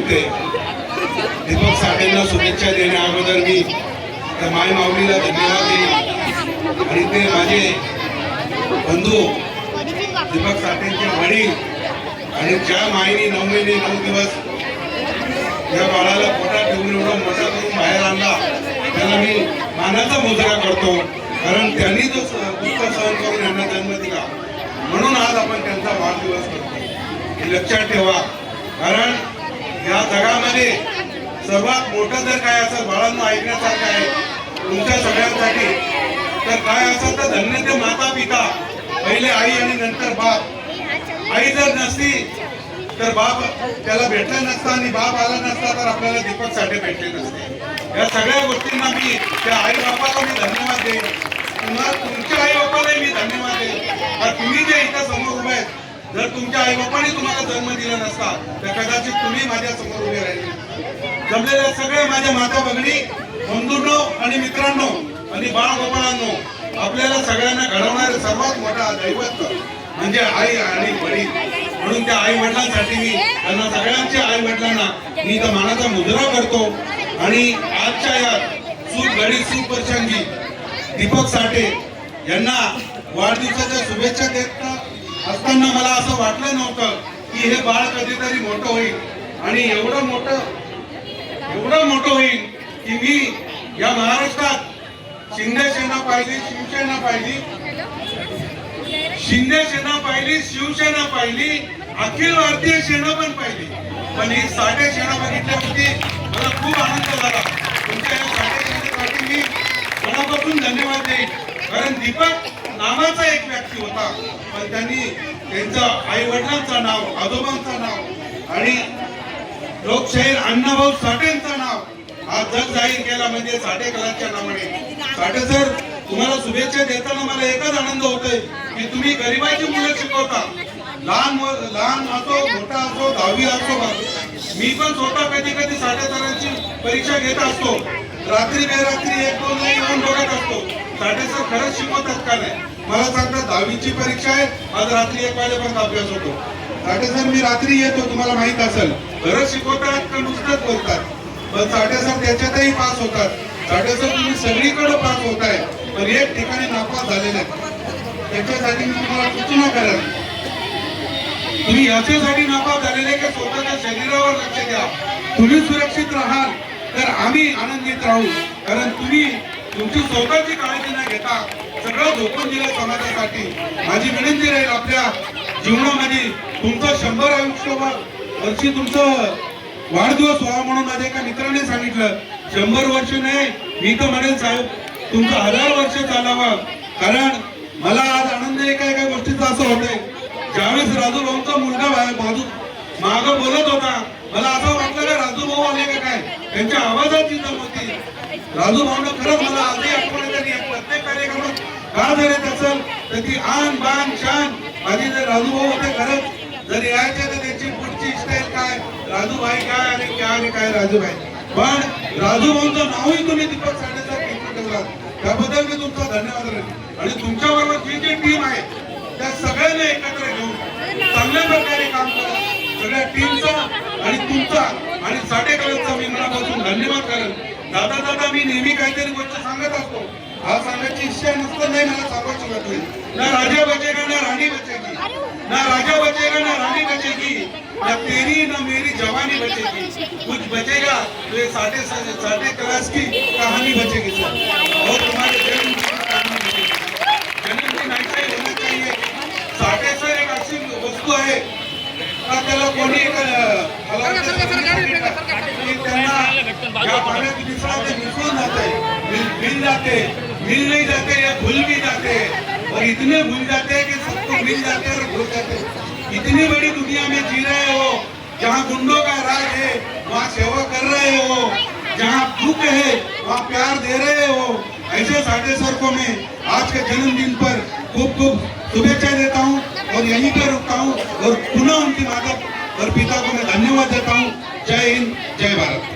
निमित्त दीपक साठेंना शुभेच्छा देण्या अगोदर मी त्या माय माऊलीला धन्यवाद देईन आणि ते माझे बंधू दीपक साठेंचे वडील आणि ज्या माईने 9 महिने 9 दिवस या बाळाला पोटात ठेवून एवढा मोठा करून बाहेर आणला त्याला मी मानाचा मुजरा करतो, कारण त्यांनी जो दुःख सहन करून यांना जन्म दिला म्हणून आज आपण त्यांचा वाढदिवस करतो. हे लक्षात ठेवा, कारण या जगामध्ये सर्वात मोठं जर काय असेल बाळांना ऐकण्यासारखं आहे तुमच्या सगळ्यांसाठी तर काय असेल तर धन्य ते माता पिता, पहिले आई आणि नंतर बाप. आई जर नसती तर बाप त्याला भेटला नसता आणि बाप आला नसता तर आपल्याला दीपक साठे भेटले नसते. या सगळ्या गोष्टींना मी त्या आई बापाला मी धन्यवाद देईन, तुमच्या आई बापालाही मी धन्यवाद देईन. कारण तुम्ही जे इथं समोर उभे आहेत, जर तुमच्या आई बापाने तुम्हाला जन्म दिला नसता तर कदाचित तुम्ही माझ्या समोर उभे राहिले. जमलेल्या सगळे माझ्या माता भगिनी बंधूंनो आणि मित्रांनो आणि बाळगोपाळांनो, आपल्याला सगळ्यांना घडवणारे सर्वात मोठा दैवत म्हणजे आई आणि वडील. म्हणून त्या आई वडिलांसाठी मी त्यांना सगळ्यांच्या आई वडिलांना मी तर मानाचा मुजरा करतो. आणि आजच्या या सुख प्रसंगी दीपक साठे यांना वाढदिवसाच्या शुभेच्छा देत असताना मला असं वाटलं नव्हतं की हे बाळ कधीतरी मोठं होईल आणि एवढं मोठं होईल की मी या महाराष्ट्रात शिंदे सेना पाहिली, शिवसेना पाहिली, शिंदे सेना पाहिली, शिवसेना पाहिली, अखिल भारतीय सेना पण पाहिली, पण ही साठे सेना बघितल्यावरती मला खूप आनंद झाला. तुमच्या या साठे सेनेसाठी मी मनापासून धन्यवाद देईन, कारण दीपक नावाचा एक व्यक्ती होता पण त्यांनी त्यांचं आई वडिलांचं नाव, आजोबांचं नाव आणि लोकशाहीर अण्णाभाऊ साठेंचं नाव आज जग जाहीर केला म्हणजे साठे क्लासच्या नावाने. साठे सर, तुम्हाला शुभेच्छा देताना मला एकच आनंद होतोय की तुम्ही गरिबाची मुलं शिकवता, लहान असो मोठा असो 10वी असो. मी पण स्वतः कधी कधी साठे सरांची परीक्षा घेत असतो, रात्री बेरात्री 1-2 नाही येऊन बघत असतो साठे सर खरंच शिकवतात का नाही. मला सांगतात 10वीची परीक्षा आहे, आज रात्री 1 वाजेपर्यंत अभ्यास होतो. साठे सर मी रात्री येतो, तुम्हाला माहित असेल खरंच शिकवतात का नुसतंच बोलतात. पण साठे सर त्याच्यातही पास होतात. साठे सर तुम्ही सगळीकडे पास होताय पण एक ठिकाणी नापास झालेले त्याच्यासाठी मी तुम्हाला सूचना करेन, तुम्ही याच्यासाठी नापास झालेले की स्वतःच्या शरीरावर लक्ष द्या. तुम्ही सुरक्षित राहाल तर आम्ही आनंदित राहू, कारण तुम्ही तुमची स्वतःची काळजी न घेता सगळं झोपून दिलं समाजासाठी. माझी विनंती राहील आपल्या जीवनामध्ये तुमचं 100 आयुष्य वर्षी तुमचं वाढदिवस व्हावा म्हणून माझ्या एका मित्राने सांगितलं. 100 वर्ष नाही, मी तर म्हणेन साहेब तुमचं 1000 वर्ष चालावं. कारण मला आज आनंद एका गोष्टीचा असं होतंय, ज्यावेळेस राजू भाऊंचा मुलगा बाजू माग बोलत होता मला असं वाटलं का राजू भाऊ आले का काय, त्यांच्या आवाजाची जम होती. राजू भाऊनं खरंच मला आजही आठवण येते प्रत्येक कार्यक्रमात का जर असेल तर ती आन बान शान माझी जर राजू भाऊ होते खरंच जर यायचे तर त्यांची पुढची स्टाईल काय, राजूभाई काय आणि काय राजूभाई. पण राजू भाऊंचं नावही तुम्ही दीपक साठेंचं ठेवलात त्याबद्दल मी तुमचा धन्यवाद करेन. आणि तुमच्या बरोबर जी टीम आहे त्या सगळ्यांना एकत्र घेऊन चांगल्या प्रकारे काम करा. सगळ्या टीमचा आणि तुमचा आणि साठे क्लासचा मी मनापासून धन्यवाद करेन. दादा मी नेहमी काहीतरी गोष्ट सांगत असतो, हा सांगायची इच्छा नसतं नाही मला सांगायची वाटली. ना राजा बचेगा ना राणी बचेगी, ना राजा बचेगा ना रानी बचेगी, ना तेरी ना मेरी जवानी बचेगी, कुछ बचेगा तो ये साठे क्लास की कहानी बचेगी सर. और तुम्हारे जन्मदिन ऐसा ही होना चाहिए. साठे सर एक अशी वस्तू आहे का त्याला कोणी मिसळून जाते, मिल जाते, मिल नहीं जाते या भूल भी जाते और इतने भूल जाते हैं कि सबको मिल जाते और भूल जाते. इतनी बड़ी दुनिया में जी रहे हो जहाँ गुंडों का राज है वहाँ सेवा कर रहे हो, जहाँ भूख है वहाँ प्यार दे रहे हो. ऐसे साठे सर को मैं आज के जन्मदिन पर खूब शुभेच्छा देता हूँ और यहीं पर रुकता हूँ और पुनः उनकी माता और पिता को मैं धन्यवाद देता हूँ. जय हिंद, जय भारत.